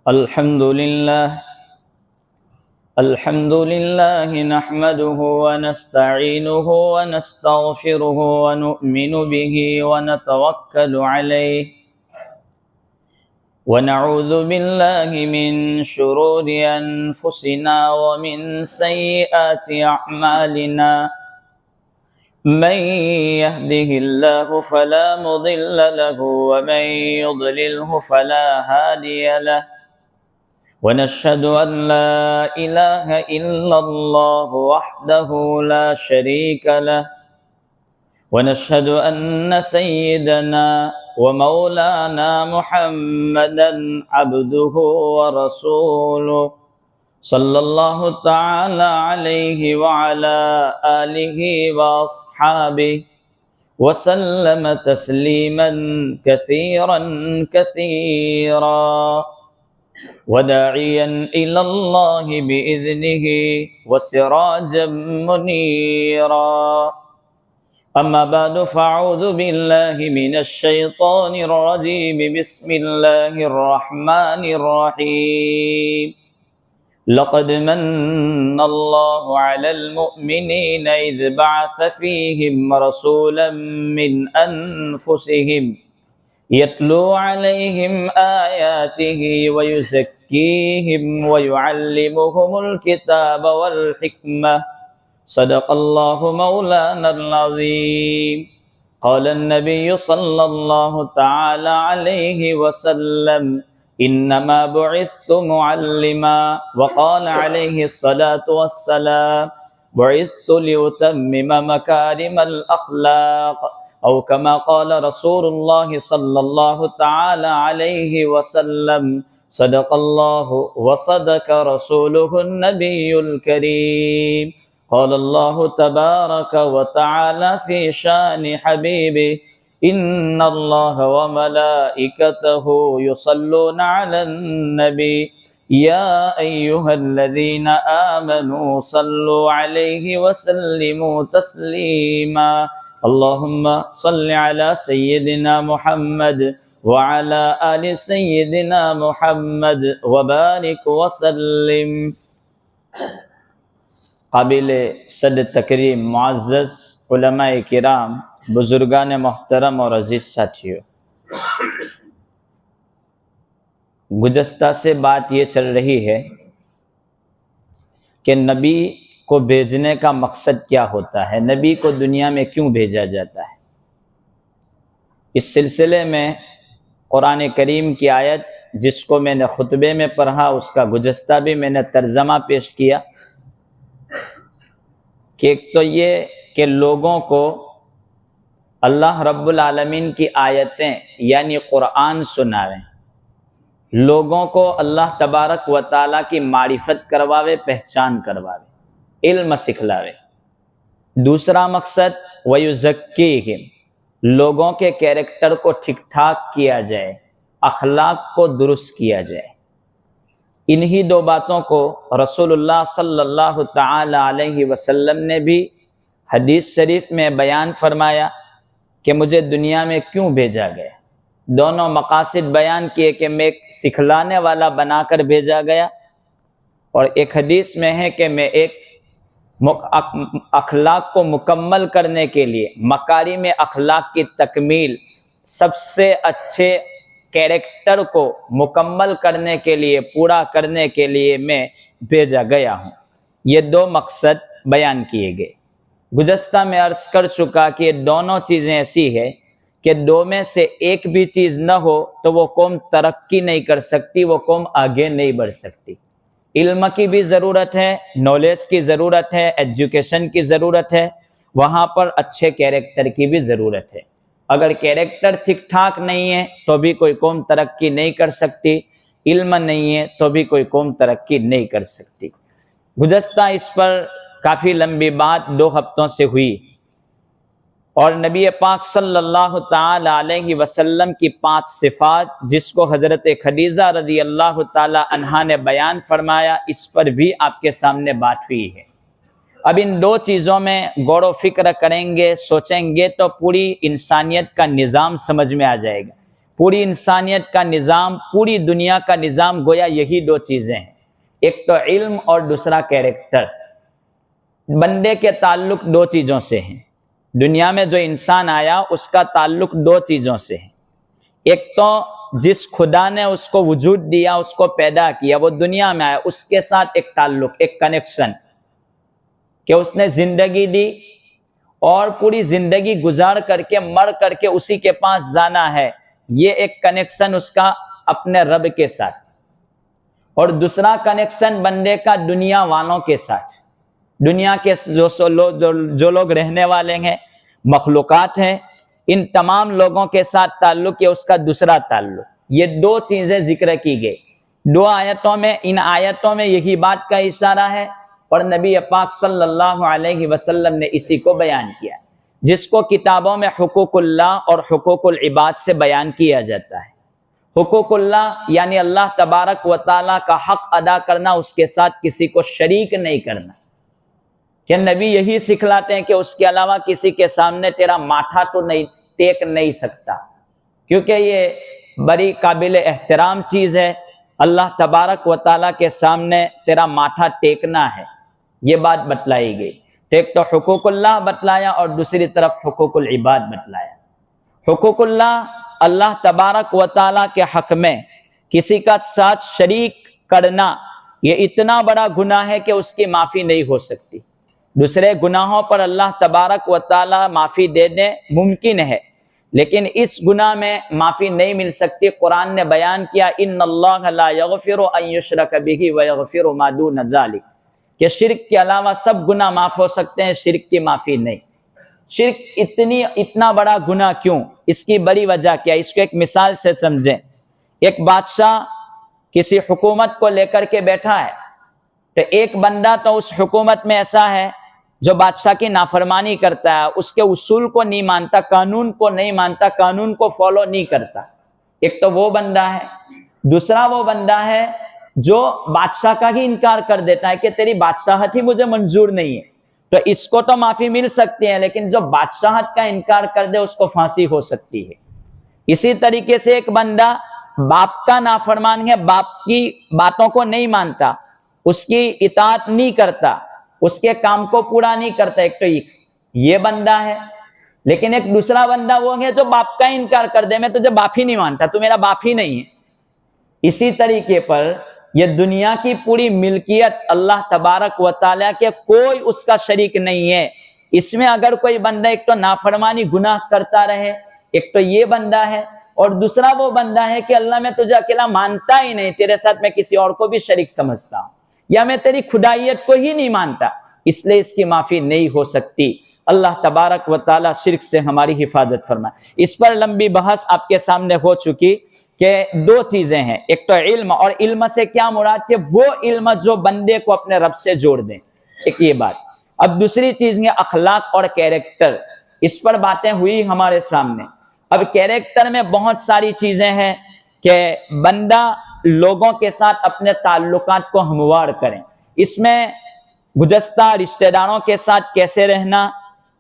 الحمد لله نحمده ونستعينه ونستغفره ونؤمن به ونتوكل عليه ونعوذ بالله من شرور أنفسنا ومن سيئات أعمالنا من يهده الله فلا مضل له ومن يضلله فلا هادي له ونشهد أن لا إله إلا الله وحده لا شريك له ونشهد أن سيدنا ومولانا محمدا عبده ورسوله صلى الله تعالى عليه وعلى آله وأصحابه وسلم تسليما كثيرا كثيرا وداعيا إلى الله بإذنه وسراجا منيرا أما بعد فأعوذ بالله من الشيطان الرجيم بسم الله الرحمن الرحيم لقد من الله على المؤمنين إذ بعث فيهم رسولا من أنفسهم يتلو عليهم آياته ويزكيهم ويعلمهم الكتاب والحكمة صدق الله مولانا العظيم قال النبي صلى الله تعالى عليه وسلم إنما بعثت معلما وقال عليه الصلاة والسلام بعثت لأتمم مكارم الأخلاق أو كما قال رسول الله صلى الله تعالى عليه وسلم صدق الله وصدق رسوله النبي الكريم قال الله تبارك وتعالى في شان حبيبه إن الله وملائكته يصلون على النبي يا أيها الذين آمنوا صلوا عليه وسلموا تسليما اللهم صل على سيدنا محمد وعلى آل سيدنا محمد وبارك وسلم. قابل صد تکریم معزز علماء کرام، بزرگان محترم اور عزیز ساتھیوں، گزشتہ سے بات یہ چل رہی ہے کہ نبی کو بھیجنے کا مقصد کیا ہوتا ہے، نبی کو دنیا میں کیوں بھیجا جاتا ہے. اس سلسلے میں قرآن کریم کی آیت جس کو میں نے خطبے میں پڑھا، اس کا گزشتہ بھی میں نے ترجمہ پیش کیا کہ ایک تو یہ کہ لوگوں کو اللہ رب العالمین کی آیتیں یعنی قرآن سناویں، لوگوں کو اللہ تبارک و تعالیٰ کی معرفت کرواوے، پہچان کرواوے، علم سکھلاوے. دوسرا مقصد وَيُزَكِّيهِمْ، لوگوں کے کیریکٹر کو ٹھیک ٹھاک کیا جائے، اخلاق کو درست کیا جائے. انہی دو باتوں کو رسول اللہ صلی اللہ تعالی علیہ وسلم نے بھی حدیث شریف میں بیان فرمایا کہ مجھے دنیا میں کیوں بھیجا گیا. دونوں مقاصد بیان کیے کہ میں ایک سکھلانے والا بنا کر بھیجا گیا، اور ایک حدیث میں ہے کہ میں ایک اخلاق کو مکمل کرنے کے لیے، مکارم اخلاق کی تکمیل، سب سے اچھے کیریکٹر کو مکمل کرنے کے لیے، پورا کرنے کے لیے میں بھیجا گیا ہوں. یہ دو مقصد بیان کیے گئے. گزشتہ میں عرض کر چکا کہ دونوں چیزیں ایسی ہے کہ دو میں سے ایک بھی چیز نہ ہو تو وہ قوم ترقی نہیں کر سکتی، وہ قوم آگے نہیں بڑھ سکتی. علم کی بھی ضرورت ہے، نالج کی ضرورت ہے، ایجوکیشن کی ضرورت ہے، وہاں پر اچھے کیریکٹر کی بھی ضرورت ہے. اگر کیریکٹر ٹھیک ٹھاک نہیں ہے تو بھی کوئی قوم ترقی نہیں کر سکتی، علم نہیں ہے تو بھی کوئی قوم ترقی نہیں کر سکتی. گزشتہ اس پر کافی لمبی بات 2 ہفتوں سے ہوئی، اور نبی پاک صلی اللہ تعالی علیہ وسلم کی 5 صفات جس کو حضرت خدیجہ رضی اللہ تعالی عنہا نے بیان فرمایا، اس پر بھی آپ کے سامنے بات ہوئی ہے. اب ان 2 چیزوں میں غور و فکر کریں گے، سوچیں گے تو پوری انسانیت کا نظام سمجھ میں آ جائے گا. پوری انسانیت کا نظام، پوری دنیا کا نظام گویا یہی دو چیزیں ہیں، ایک تو علم اور دوسرا کیریکٹر۔ بندے کے تعلق دو چیزوں سے ہیں، دنیا میں جو انسان آیا اس کا تعلق دو چیزوں سے ہے، ایک تو جس خدا نے اس کو وجود دیا، اس کو پیدا کیا، وہ دنیا میں آیا، اس کے ساتھ ایک تعلق، ایک کنیکشن، کہ اس نے زندگی دی اور پوری زندگی گزار کر کے مر کر کے اسی کے پاس جانا ہے، یہ ایک کنیکشن اس کا اپنے رب کے ساتھ۔ اور دوسرا کنیکشن بندے کا دنیا والوں کے ساتھ، دنیا کے جو لوگ رہنے والے ہیں، مخلوقات ہیں، ان تمام لوگوں کے ساتھ تعلق، یہ اس کا دوسرا تعلق۔ یہ دو چیزیں ذکر کی گئی دو آیتوں میں، ان آیتوں میں یہی بات کا اشارہ ہے، اور نبی پاک صلی اللہ علیہ وسلم نے اسی کو بیان کیا، جس کو کتابوں میں حقوق اللہ اور حقوق العباد سے بیان کیا جاتا ہے۔ حقوق اللہ یعنی اللہ تبارک و تعالیٰ کا حق ادا کرنا، اس کے ساتھ کسی کو شریک نہیں کرنا، کہ نبی یہی سکھلاتے ہیں کہ اس کے علاوہ کسی کے سامنے تیرا ماتھا تو نہیں ٹیک نہیں سکتا، کیونکہ یہ بڑی قابل احترام چیز ہے، اللہ تبارک و تعالیٰ کے سامنے تیرا ماتھا ٹیکنا ہے، یہ بات بتلائی گئی۔ ایک تو حقوق اللہ بتلایا اور دوسری طرف حقوق العباد بتلایا۔ حقوق اللہ، اللہ تبارک و تعالیٰ کے حق میں کسی کا ساتھ شریک کرنا، یہ اتنا بڑا گناہ ہے کہ اس کی معافی نہیں ہو سکتی۔ دوسرے گناہوں پر اللہ تبارک و تعالیٰ معافی دے دیں ممکن ہے، لیکن اس گناہ میں معافی نہیں مل سکتی۔ قرآن نے بیان کیا ان اللہ لا یغفر ان یشرک بہ ویغفر ما دون ذلک، کہ شرک کے علاوہ سب گناہ معاف ہو سکتے ہیں، شرک کی معافی نہیں۔ شرک اتنا بڑا گناہ کیوں؟ اس کی بڑی وجہ کیا؟ اس کو ایک مثال سے سمجھیں۔ ایک بادشاہ کسی حکومت کو لے کر کے بیٹھا ہے، تو ایک بندہ تو اس حکومت میں ایسا ہے جو بادشاہ کی نافرمانی کرتا ہے، اس کے اصول کو نہیں مانتا، قانون کو نہیں مانتا، قانون کو فالو نہیں کرتا، ایک تو وہ بندہ ہے۔ دوسرا وہ بندہ ہے جو بادشاہ کا ہی انکار کر دیتا ہے کہ تیری بادشاہت ہی مجھے منظور نہیں ہے، تو اس کو تو معافی مل سکتی ہے، لیکن جو بادشاہت کا انکار کر دے اس کو پھانسی ہو سکتی ہے۔ اسی طریقے سے ایک بندہ باپ کا نافرمان ہے، باپ کی باتوں کو نہیں مانتا، اس کی اطاعت نہیں کرتا، اس کے کام کو پورا نہیں کرتا، ایک تو یہ بندہ ہے۔ لیکن ایک دوسرا بندہ وہ ہے جو باپ کا انکار کر دے، میں تجھے باپ ہی نہیں مانتا، تو میرا باپ ہی نہیں ہے۔ اسی طریقے پر یہ دنیا کی پوری ملکیت اللہ تبارک و تعالیٰ کے، کوئی اس کا شریک نہیں ہے۔ اس میں اگر کوئی بندہ ایک تو نافرمانی گناہ کرتا رہے، ایک تو یہ بندہ ہے، اور دوسرا وہ بندہ ہے کہ اللہ میں تجھے اکیلا مانتا ہی نہیں، تیرے ساتھ میں کسی اور کو بھی شریک سمجھتا ہوں، یا میں تیری خدائیت کو ہی نہیں مانتا، اس لیے اس کی معافی نہیں ہو سکتی۔ اللہ تبارک و تعالیٰ شرک سے ہماری حفاظت فرمائے۔ اس پر لمبی بحث آپ کے سامنے ہو چکی کہ دو چیزیں ہیں، ایک تو علم، اور علم سے کیا مراد کہ وہ علم جو بندے کو اپنے رب سے جوڑ دیں، ایک یہ بات۔ اب دوسری چیز ہے اخلاق اور کیریکٹر، اس پر باتیں ہوئی ہمارے سامنے۔ اب کیریکٹر میں بہت ساری چیزیں ہیں کہ بندہ لوگوں کے ساتھ اپنے تعلقات کو ہموار کریں، اس میں گزشتہ رشتہ داروں کے ساتھ کیسے رہنا،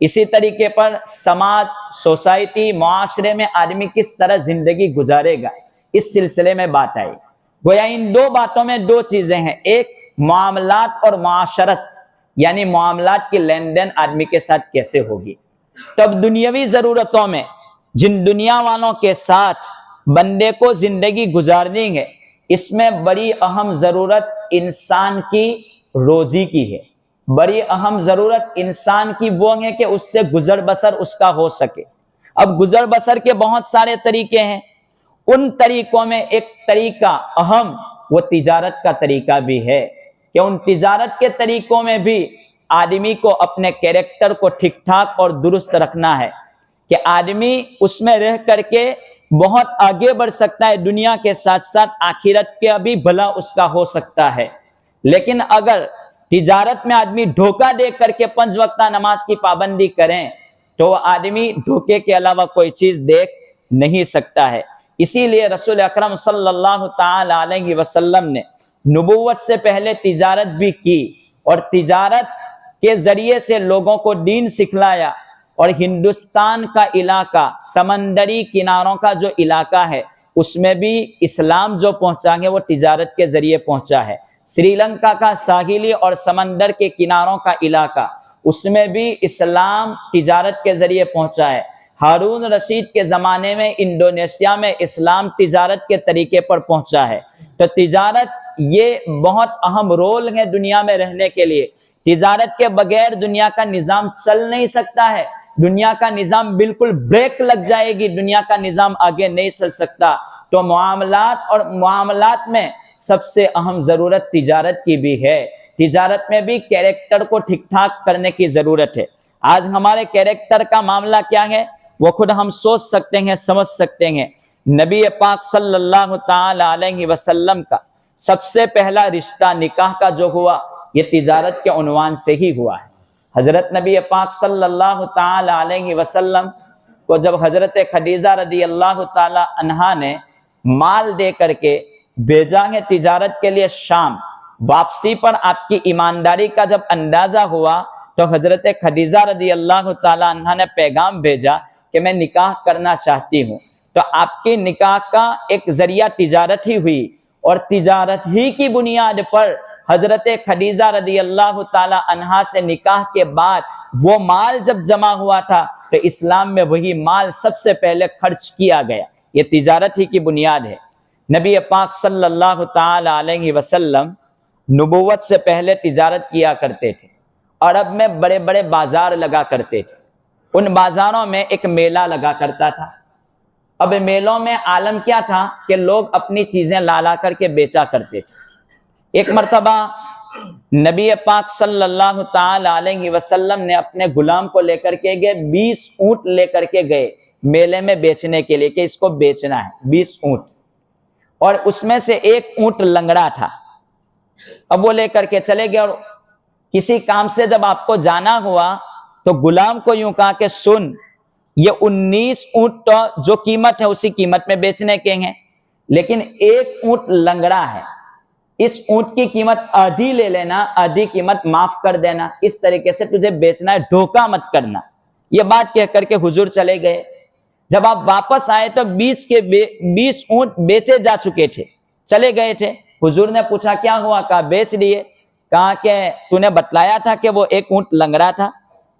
اسی طریقے پر سماج، سوسائٹی، معاشرے میں آدمی کس طرح زندگی گزارے گا، اس سلسلے میں بات آئی۔ گویا ان دو باتوں میں دو چیزیں ہیں، ایک معاملات اور معاشرت، یعنی معاملات کی لین دین آدمی کے ساتھ کیسے ہوگی۔ تب دنیاوی ضرورتوں میں جن دنیا والوں کے ساتھ بندے کو زندگی گزارنی ہے، اس میں بڑی اہم ضرورت انسان کی روزی کی ہے، بڑی اہم ضرورت انسان کی وہ ہے کہ اس سے گزر بسر اس کا ہو سکے۔ اب گزر بسر کے بہت سارے طریقے ہیں، ان طریقوں میں ایک طریقہ اہم وہ تجارت کا طریقہ بھی ہے، کہ ان تجارت کے طریقوں میں بھی آدمی کو اپنے کیریکٹر کو ٹھیک ٹھاک اور درست رکھنا ہے، کہ آدمی اس میں رہ کر کے بہت آگے بڑھ سکتا ہے، دنیا کے ساتھ ساتھ آخرت کا بھی بھلا اس کا ہو سکتا ہے۔ لیکن اگر تجارت میں آدمی دھوکہ دے کر کے 5 وقتہ نماز کی پابندی کریں، تو وہ آدمی دھوکے کے علاوہ کوئی چیز دیکھ نہیں سکتا ہے۔ اسی لیے رسول اکرم صلی اللہ تعالی علیہ وسلم نے نبوت سے پہلے تجارت بھی کی، اور تجارت کے ذریعے سے لوگوں کو دین سکھلایا، اور ہندوستان کا علاقہ سمندری کناروں کا جو علاقہ ہے اس میں بھی اسلام جو پہنچا ہے وہ تجارت کے ذریعے پہنچا ہے۔ سری لنکا کا ساحلی اور سمندر کے کناروں کا علاقہ اس میں بھی اسلام تجارت کے ذریعے پہنچا ہے۔ ہارون رشید کے زمانے میں انڈونیشیا میں اسلام تجارت کے طریقے پر پہنچا ہے۔ تو تجارت یہ بہت اہم رول ہے دنیا میں رہنے کے لیے۔ تجارت کے بغیر دنیا کا نظام چل نہیں سکتا ہے، دنیا کا نظام بالکل بریک لگ جائے گی، دنیا کا نظام آگے نہیں چل سکتا۔ تو معاملات میں سب سے اہم ضرورت تجارت کی بھی ہے۔ تجارت میں بھی کیریکٹر کو ٹھیک ٹھاک کرنے کی ضرورت ہے۔ آج ہمارے کیریکٹر کا معاملہ کیا ہے وہ خود ہم سوچ سکتے ہیں، سمجھ سکتے ہیں۔ نبی پاک صلی اللہ تعالی علیہ وسلم کا سب سے پہلا رشتہ نکاح کا جو ہوا یہ تجارت کے عنوان سے ہی ہوا ہے۔ حضرت نبی پاک صلی اللہ تعالی علیہ وسلم کو جب حضرت خدیجہ رضی اللہ تعالی عنہا نے مال دے کر کے بھیجا ہے تجارت کے لیے شام، واپسی پر آپ کی ایمانداری کا جب اندازہ ہوا تو حضرت خدیجہ رضی اللہ تعالی عنہا نے پیغام بھیجا کہ میں نکاح کرنا چاہتی ہوں۔ تو آپ کی نکاح کا ایک ذریعہ تجارت ہی ہوئی، اور تجارت ہی کی بنیاد پر حضرت خدیجہ رضی اللہ تعالی عنہا سے نکاح کے بعد وہ مال جب جمع ہوا تھا تو اسلام میں وہی مال سب سے پہلے خرچ کیا گیا۔ یہ تجارت ہی کی بنیاد ہے۔ نبی پاک صلی اللہ تعالی علیہ وسلم نبوت سے پہلے تجارت کیا کرتے تھے، عرب میں بڑے بڑے بازار لگا کرتے تھے۔ ان بازاروں میں ایک میلہ لگا کرتا تھا۔ اب میلوں میں عالم کیا تھا کہ لوگ اپنی چیزیں لا کر کے بیچا کرتے تھے۔ ایک مرتبہ نبی پاک صلی اللہ تعالی علیہ وسلم نے اپنے غلام کو لے کر کے گئے، 20 اونٹ لے کر کے گئے میلے میں بیچنے کے لیے کہ اس کو بیچنا ہے، 20 اونٹ، اور اس میں سے ایک اونٹ لنگڑا تھا۔ اب وہ لے کر کے چلے گئے، اور کسی کام سے جب آپ کو جانا ہوا تو غلام کو یوں کہا کہ سن، یہ 19 اونٹ تو جو قیمت ہے اسی قیمت میں بیچنے کے ہیں، لیکن ایک اونٹ لنگڑا ہے، اس اونٹ کی قیمت آدھی لے لینا، آدھی قیمت معاف کر دینا، اس طریقے سے تجھے بیچنا ہے، دھوکہ مت کرنا۔ یہ بات کہہ کر کے حضور چلے گئے۔ جب آپ واپس آئے تو 20 اونٹ بیچے جا چکے تھے، چلے گئے تھے۔ حضور نے پوچھا کیا ہوا؟ کہا بیچ دیے۔ کہا کہ تو نے بتلایا تھا کہ وہ ایک اونٹ لنگڑا تھا؟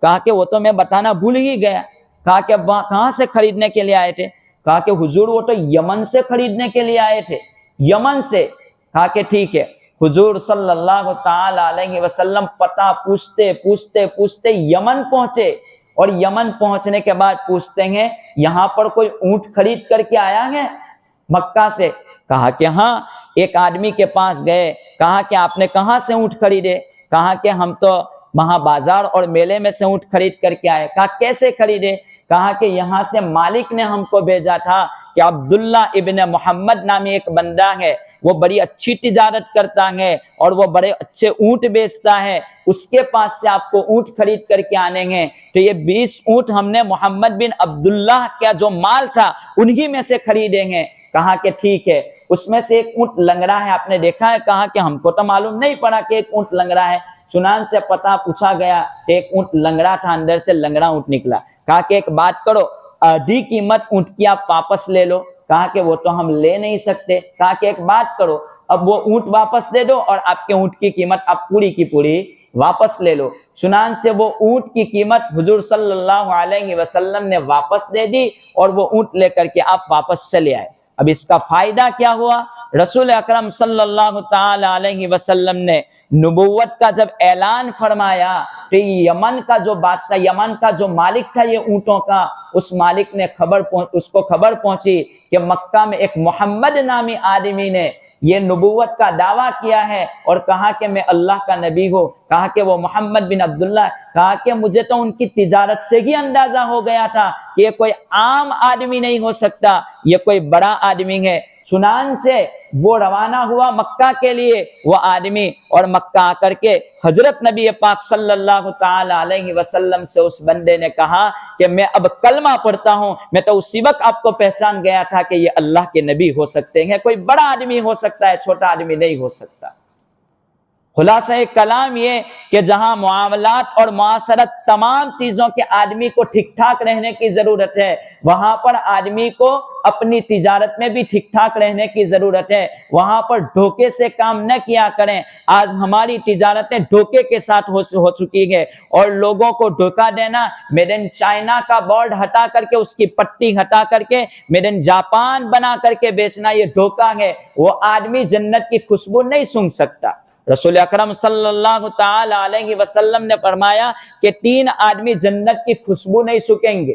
کہا کہ وہ تو میں بتانا بھول ہی گیا۔ کہا کہ وہاں کہاں سے خریدنے کے لیے آئے تھے؟ کہا کہ حضور وہ تو یمن سے خریدنے کے لیے آئے تھے، یمن سے۔ کہا کہ ٹھیک ہے۔ حضور صلی اللہ تعالی علیہ وسلم پتہ پوچھتے پوچھتے پوچھتے یمن پہنچے، اور یمن پہنچنے کے بعد پوچھتے ہیں یہاں پر کوئی اونٹ خرید کر کے آیا ہے مکہ سے؟ کہا کہ ہاں۔ ایک آدمی کے پاس گئے، کہا کہ آپ نے کہاں سے اونٹ خریدے؟ کہا کہ ہم تو وہاں بازار اور میلے میں سے اونٹ خرید کر کے آئے۔ کہا کیسے خریدے؟ کہا کہ یہاں سے مالک نے ہم کو بھیجا تھا کہ عبداللہ ابن محمد نامی ایک بندہ ہے، وہ بڑی اچھی تجارت کرتا ہے اور وہ بڑے اچھے اونٹ بیچتا ہے، اس کے پاس سے آپ کو اونٹ خرید کر کے آنے ہیں۔ تو یہ 20 اونٹ ہم نے محمد بن عبداللہ کا جو مال تھا انہی میں سے خریدے ہیں۔ کہا کہ ٹھیک ہے۔ اس میں سے ایک اونٹ لنگڑا ہے، آپ نے دیکھا ہے؟ کہا کہ ہم کو تو معلوم نہیں پڑا کہ ایک اونٹ لنگڑا ہے۔ چنانچہ پتہ پوچھا گیا کہ ایک اونٹ لنگڑا تھا، اندر سے لنگڑا اونٹ نکلا۔ کہا کہ ایک بات کرو، آدھی قیمت اونٹ کی آپ واپس لے لو۔ کہا کہ وہ تو ہم لے نہیں سکتے۔ کہا کہ ایک بات کرو، اب وہ اونٹ واپس دے دو اور آپ کے اونٹ کی قیمت آپ پوری کی پوری واپس لے لو۔ چنانچہ وہ اونٹ کی قیمت حضور صلی اللہ علیہ وسلم نے واپس دے دی، اور وہ اونٹ لے کر کے آپ واپس چلے آئے۔ اب اس کا فائدہ کیا ہوا؟ رسول اکرم صلی اللہ تعالی علیہ وسلم نے نبوت کا جب اعلان فرمایا کہ یمن کا جو بادشاہ، یمن کا جو مالک تھا یہ اونٹوں کا، اس مالک نے اس کو خبر پہنچی کہ مکہ میں ایک محمد نامی آدمی نے یہ نبوت کا دعویٰ کیا ہے اور کہا کہ میں اللہ کا نبی ہوں، کہا کہ وہ محمد بن عبداللہ، کہا کہ مجھے تو ان کی تجارت سے ہی اندازہ ہو گیا تھا کہ یہ کوئی عام آدمی نہیں ہو سکتا، یہ کوئی بڑا آدمی ہے۔ چنانچہ وہ روانہ ہوا مکہ کے لیے وہ آدمی، اور مکہ آ کر کے حضرت نبی پاک صلی اللہ تعالی علیہ وسلم سے اس بندے نے کہا کہ میں اب کلمہ پڑھتا ہوں، میں تو اسی وقت آپ کو پہچان گیا تھا کہ یہ اللہ کے نبی ہو سکتے ہیں، کوئی بڑا آدمی ہو سکتا ہے، چھوٹا آدمی نہیں ہو سکتا۔ خلاصہ کلام یہ کہ جہاں معاملات اور معاشرت تمام چیزوں کے آدمی کو ٹھیک ٹھاک رہنے کی ضرورت ہے، وہاں پر آدمی کو اپنی تجارت میں بھی ٹھیک ٹھاک رہنے کی ضرورت ہے، وہاں پر دھوکے سے کام نہ کیا کریں۔ آج ہماری تجارتیں دھوکے کے ساتھ ہو چکی ہے، اور لوگوں کو دھوکا دینا، میڈ ان چائنا کا بورڈ ہٹا کر کے، اس کی پٹی ہٹا کر کے میڈ ان جاپان بنا کر کے بیچنا، یہ دھوکا ہے۔ وہ آدمی جنت کی خوشبو نہیں سونگھ سکتا۔ رسول اکرم صلی اللہ تعالی علیہ وسلم نے فرمایا کہ 3 آدمی جنت کی خوشبو نہیں سونگیں گے،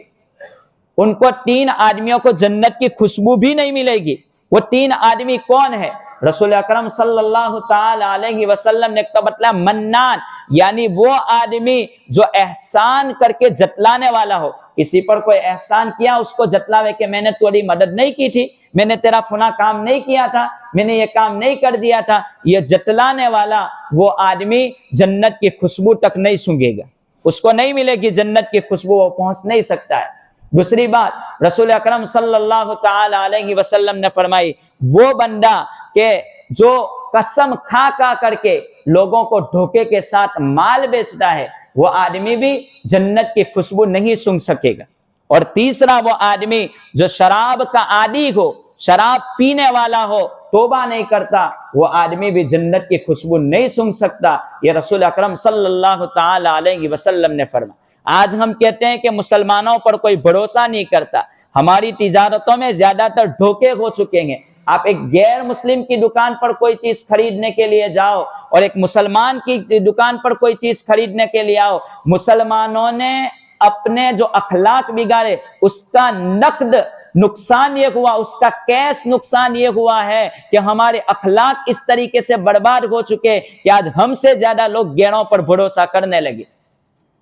ان کو 3 آدمیوں کو جنت کی خوشبو بھی نہیں ملے گی۔ وہ 3 آدمی کون ہے؟ رسول اکرم صلی اللہ تعالی علیہ وسلم نے بتلایا، منان، یعنی وہ آدمی جو احسان کر کے جتلانے والا ہو۔ کسی پر کوئی احسان کیا، اس کو جتلاوے کہ میں نے تھوڑی مدد نہیں کی تھی، میں نے تیرا فلاں کام نہیں کیا تھا، میں نے یہ کام نہیں کر دیا تھا، یہ جتلانے والا وہ آدمی جنت کی خوشبو تک نہیں سونگے گا، اس کو نہیں ملے گی جنت کی خوشبو، وہ پہنچ نہیں سکتا ہے۔ دوسری بات رسول اکرم صلی اللہ تعالی علیہ وسلم نے فرمائی، وہ بندہ کہ جو قسم کھا کر کے لوگوں کو دھوکے کے ساتھ مال بیچتا ہے، وہ آدمی بھی جنت کی خوشبو نہیں سونگ سکے گا۔ اور تیسرا وہ آدمی جو شراب کا عادی ہو، شراب پینے والا ہو، توبہ نہیں کرتا، وہ آدمی بھی جنت کی خوشبو نہیں سونگ سکتا۔ یہ رسول اکرم صلی اللہ تعالی علیہ وسلم نے فرمایا۔ آج ہم کہتے ہیں کہ مسلمانوں پر کوئی بھروسہ نہیں کرتا، ہماری تجارتوں میں زیادہ تر دھوکے ہو چکے ہیں۔ آپ ایک غیر مسلم کی دکان پر کوئی چیز خریدنے کے لیے جاؤ اور ایک مسلمان کی دکان پر کوئی چیز خریدنے کے لیے آؤ، مسلمانوں نے اپنے جو اخلاق بگاڑے، اس کا نقد نقصان یہ ہوا، اس کا کیش نقصان یہ ہوا ہے کہ ہمارے اخلاق اس طریقے سے برباد ہو چکے کہ آج ہم سے زیادہ لوگ غیروں پر بھروسہ کرنے لگے۔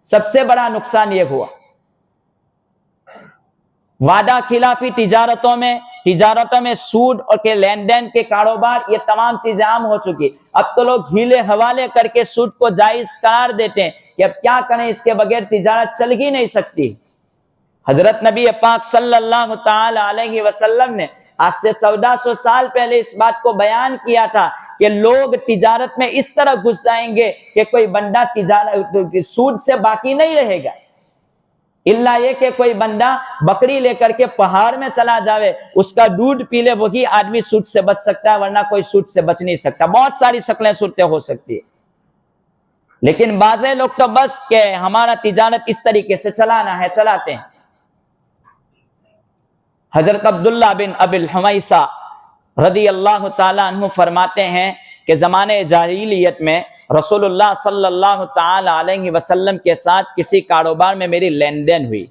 سب سے بڑا نقصان یہ ہوا۔ وعدہ خلافی تجارتوں میں سود اور کے لین دین کے کاروبار، یہ تمام چیزیں عام ہو چکی۔ اب تو لوگ ہیلے حوالے کر کے سود کو جائز قرار دیتے ہیں کہ اب کیا کریں، اس کے بغیر تجارت چل ہی نہیں سکتی۔ حضرت نبی پاک صلی اللہ تعالی علیہ وسلم نے آج سے 1400 سال پہلے اس بات کو بیان کیا تھا کہ لوگ تجارت میں اس طرح گھس جائیں گے کہ کوئی بندہ سود سے باقی نہیں رہے گا، الا یہ کہ کوئی بندہ بکری لے کر کے پہاڑ میں چلا جاوے، اس کا دودھ پی لے، وہی آدمی سود سے بچ سکتا ہے، ورنہ کوئی سود سے بچ نہیں سکتا۔ بہت ساری شکلیں صورتیں ہو سکتی ہے، لیکن بعض لوگ تو بس کہ ہمارا تجارت اس طریقے سے چلانا ہے، چلاتے ہیں۔ حضرت عبداللہ بن ابی الحمیسہ رضی اللہ تعالیٰ عنہ فرماتے ہیں کہ زمانے جاہلیت میں رسول اللہ صلی اللہ تعالی علیہ وسلم کے ساتھ کسی کاروبار میں میری لین دین ہوئی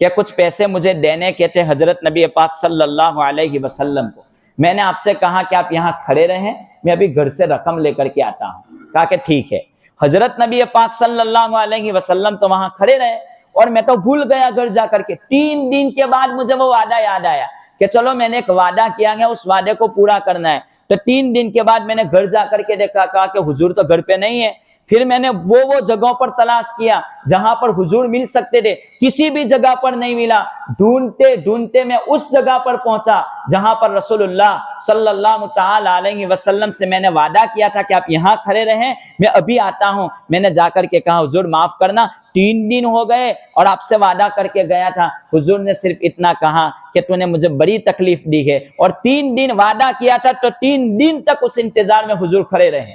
کہ کچھ پیسے مجھے دینے کے تھے حضرت نبی پاک صلی اللہ علیہ وسلم کو۔ میں نے آپ سے کہا کہ آپ یہاں کھڑے رہیں، میں ابھی گھر سے رقم لے کر کے آتا ہوں۔ کہا کہ ٹھیک ہے۔ حضرت نبی پاک صلی اللہ علیہ وسلم تو وہاں کھڑے رہے، اور میں تو بھول گیا گھر جا کر کے۔ 3 دن کے بعد مجھے وہ وعدہ یاد آیا کہ چلو میں نے ایک وعدہ کیا ہے، اس وعدے کو پورا کرنا ہے۔ تو 3 دن کے بعد میں نے گھر جا کر کے دیکھا، کہا کہ حضور تو گھر پہ نہیں ہے۔ پھر میں نے وہ جگہوں پر تلاش کیا جہاں پر حضور مل سکتے تھے، کسی بھی جگہ پر نہیں ملا۔ ڈھونڈتے ڈھونڈتے میں اس جگہ پر پہنچا جہاں پر رسول اللہ صلی اللہ تعالی علیہ وسلم سے میں نے وعدہ کیا تھا کہ آپ یہاں کھڑے رہیں، میں ابھی آتا ہوں۔ میں نے جا کر کے کہا حضور معاف کرنا، 3 دن ہو گئے اور آپ سے وعدہ کر کے گیا تھا۔ حضور نے صرف اتنا کہا کہ تو نے مجھے بڑی تکلیف دی ہے، اور 3 دن وعدہ کیا تھا تو 3 دن تک اس انتظار میں حضور کھڑے رہے۔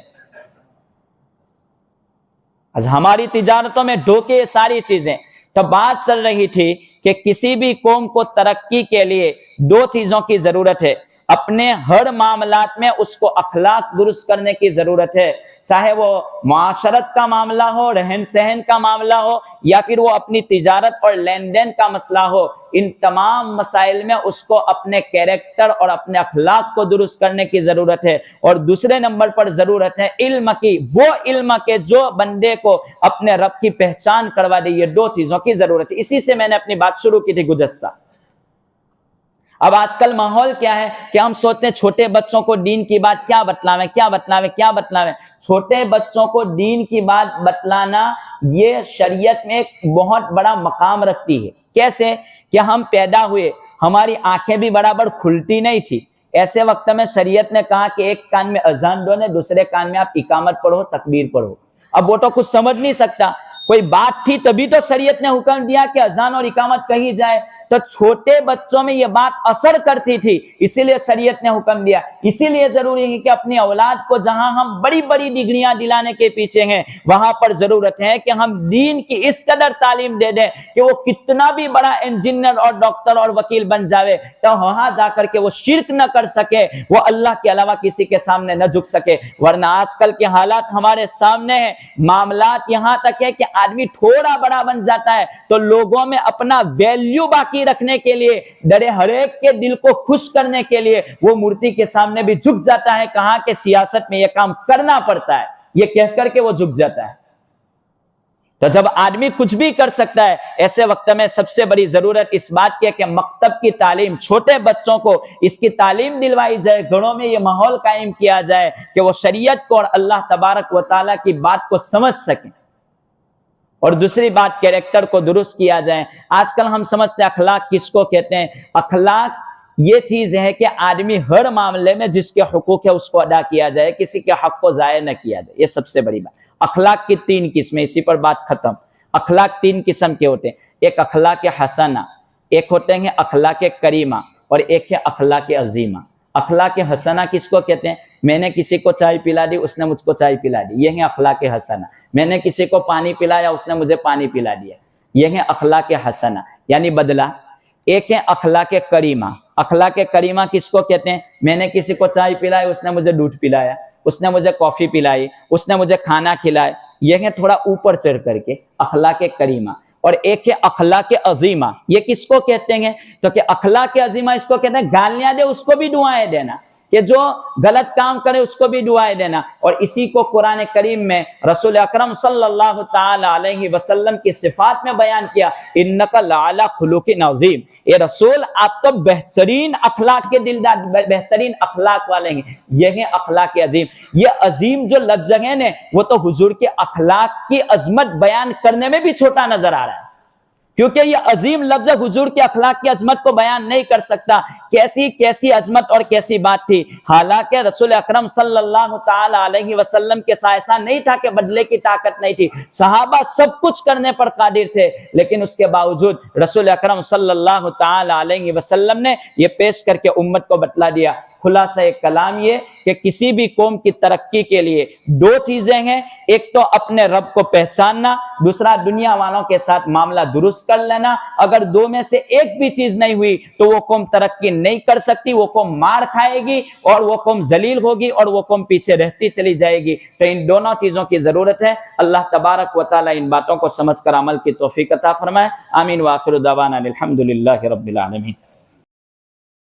آج ہماری تجارتوں میں دھوکے، ساری چیزیں۔ تو بات چل رہی تھی کہ کسی بھی قوم کو ترقی کے لیے 2 چیزوں کی ضرورت ہے۔ اپنے ہر معاملات میں اس کو اخلاق درست کرنے کی ضرورت ہے، چاہے وہ معاشرت کا معاملہ ہو، رہن سہن کا معاملہ ہو، یا پھر وہ اپنی تجارت اور لین دین کا مسئلہ ہو۔ ان تمام مسائل میں اس کو اپنے کیریکٹر اور اپنے اخلاق کو درست کرنے کی ضرورت ہے۔ اور دوسرے نمبر پر ضرورت ہے علم کی، وہ علم کے جو بندے کو اپنے رب کی پہچان کروا دے۔ یہ 2 چیزوں کی ضرورت ہے۔ اسی سے میں نے اپنی بات شروع کی تھی گزشتہ۔ اب آج کل ماحول کیا ہے کہ ہم سوچتے ہیں چھوٹے بچوں کو دین کی بات کیا بتلاویں۔ چھوٹے بچوں کو دین کی بات بتلانا یہ شریعت میں ایک بہت بڑا مقام رکھتی ہے۔ کیسے کہ ہم پیدا ہوئے، ہماری آنکھیں بھی برابر کھلتی نہیں تھی، ایسے وقت میں شریعت نے کہا کہ ایک کان میں اذان دو نے، دوسرے کان میں آپ اقامت پڑھو، تکبیر پڑھو۔ اب وہ تو کچھ سمجھ نہیں سکتا، کوئی بات تھی تبھی تو شریعت نے حکم دیا کہ اذان اور اقامت کہی جائے، تو چھوٹے بچوں میں یہ بات اثر کرتی تھی، اسی لیے شریعت نے حکم دیا۔ اسی لیے ضروری ہے کہ اپنی اولاد کو جہاں ہم بڑی بڑی ڈگریاں دلانے کے پیچھے ہیں، وہاں پر ضرورت ہے کہ ہم دین کی اس قدر تعلیم دے دیں کہ وہ کتنا بھی بڑا انجینئر اور ڈاکٹر اور وکیل بن جاوے تو وہاں جا کر کے وہ شرک نہ کر سکے، وہ اللہ کے علاوہ کسی کے سامنے نہ جھک سکے۔ ورنہ آج کل کے حالات ہمارے سامنے ہیں، معاملات یہاں تک ہے کہ آدمی تھوڑا بڑا بن جاتا ہے تو لوگوں میں اپنا ویلیو باقی رکھنے کے لیے، ڈرے ہر ایک کے دل کو خوش کرنے کے لیے وہ مورتی کے سامنے بھی جھک جاتا ہے۔ کہاں کہ سیاست میں یہ کام کرنا پڑتا ہے، یہ کہہ کر کے وہ جھک جاتا ہے۔ تو جب آدمی کچھ بھی کر سکتا ہے، ایسے وقت میں سب سے بڑی ضرورت اس بات کی ہے کہ مکتب کی تعلیم، چھوٹے بچوں کو اس کی تعلیم دلوائی جائے، گھروں میں یہ ماحول قائم کیا جائے کہ وہ شریعت کو اور اللہ تبارک و تعالیٰ کی بات کو سمجھ سکیں۔ اور دوسری بات، کیریکٹر کو درست کیا جائے۔ آج کل ہم سمجھتے ہیں اخلاق کس کو کہتے ہیں؟ اخلاق یہ چیز ہے کہ آدمی ہر معاملے میں جس کے حقوق ہے اس کو ادا کیا جائے، کسی کے حق کو ضائع نہ کیا جائے، یہ سب سے بڑی بات۔ اخلاق کی 3 قسمیں، اسی پر بات ختم۔ اخلاق 3 قسم کے ہوتے ہیں، ایک اخلاق حسنہ، ایک ہوتے ہیں اخلاق کریمہ، اور ایک ہے اخلاق عظیمہ۔ اخلاق حسنہ کس کو کہتے ہیں؟ میں نے کسی کو چائے پلا دی، اس نے مجھ کو چائے پلا دی، یہ ہے اخلاق حسنہ۔ میں نے کسی کو پانی پلایا، اس نے مجھے پانی پلا دیا، یہ ہے اخلاق حسنہ یعنی بدلہ۔ ایک ہے اخلاق کریمہ۔ اخلاق کریمہ کس کو کہتے ہیں؟ میں نے کسی کو چائے پلائی، اس نے مجھے دودھ پلایا، اس نے مجھے کافی پلائی، اس نے مجھے کھانا کھلایا، یہ ہے تھوڑا اوپر چڑھ کر کے اخلاق کریمہ۔ اور ایک ہے اخلاق عظیمہ، یہ کس کو کہتے ہیں؟ تو کہ اخلاق عظیمہ اس کو کہتے ہیں گالیاں دے اس کو بھی دعائیں دینا، کہ جو غلط کام کرے اس کو بھی دعائیں دینا۔ اور اسی کو قرآن کریم میں رسول اکرم صلی اللہ تعالی علیہ وسلم کی صفات میں بیان کیا، انک لعلی خلق عظیم، اے رسول آپ تو بہترین اخلاق کے دلدار، بہترین اخلاق والے ہیں، یہ ہے اخلاق عظیم۔ یہ عظیم جو لفظ ہے نا، وہ تو حضور کے اخلاق کی عظمت بیان کرنے میں بھی چھوٹا نظر آ رہا ہے، کیونکہ یہ عظیم لفظ حضور کے اخلاق کی عظمت کو بیان نہیں کر سکتا۔ کیسی عظمت اور کیسی بات تھی۔ حالانکہ رسول اکرم صلی اللہ تعالی علیہ وسلم کے ساتھ ایسا نہیں تھا کہ بدلے کی طاقت نہیں تھی، صحابہ سب کچھ کرنے پر قادر تھے، لیکن اس کے باوجود رسول اکرم صلی اللہ تعالی علیہ وسلم نے یہ پیش کر کے امت کو بتلا دیا۔ خلاصہ کلام یہ کہ کسی بھی قوم کی ترقی کے لیے 2 چیزیں ہیں، ایک تو اپنے رب کو پہچاننا، دوسرا دنیا والوں کے ساتھ معاملہ درست کر لینا۔ اگر 2 میں سے ایک بھی چیز نہیں ہوئی تو وہ قوم ترقی نہیں کر سکتی، وہ قوم مار کھائے گی اور وہ قوم ذلیل ہوگی اور وہ قوم پیچھے رہتی چلی جائے گی۔ تو ان دونوں چیزوں کی ضرورت ہے۔ اللہ تبارک و تعالی ان باتوں کو سمجھ کر عمل کی توفیق عطا فرمائے۔ آمین۔ وآخر دعوانا الحمدللہ رب العالمین۔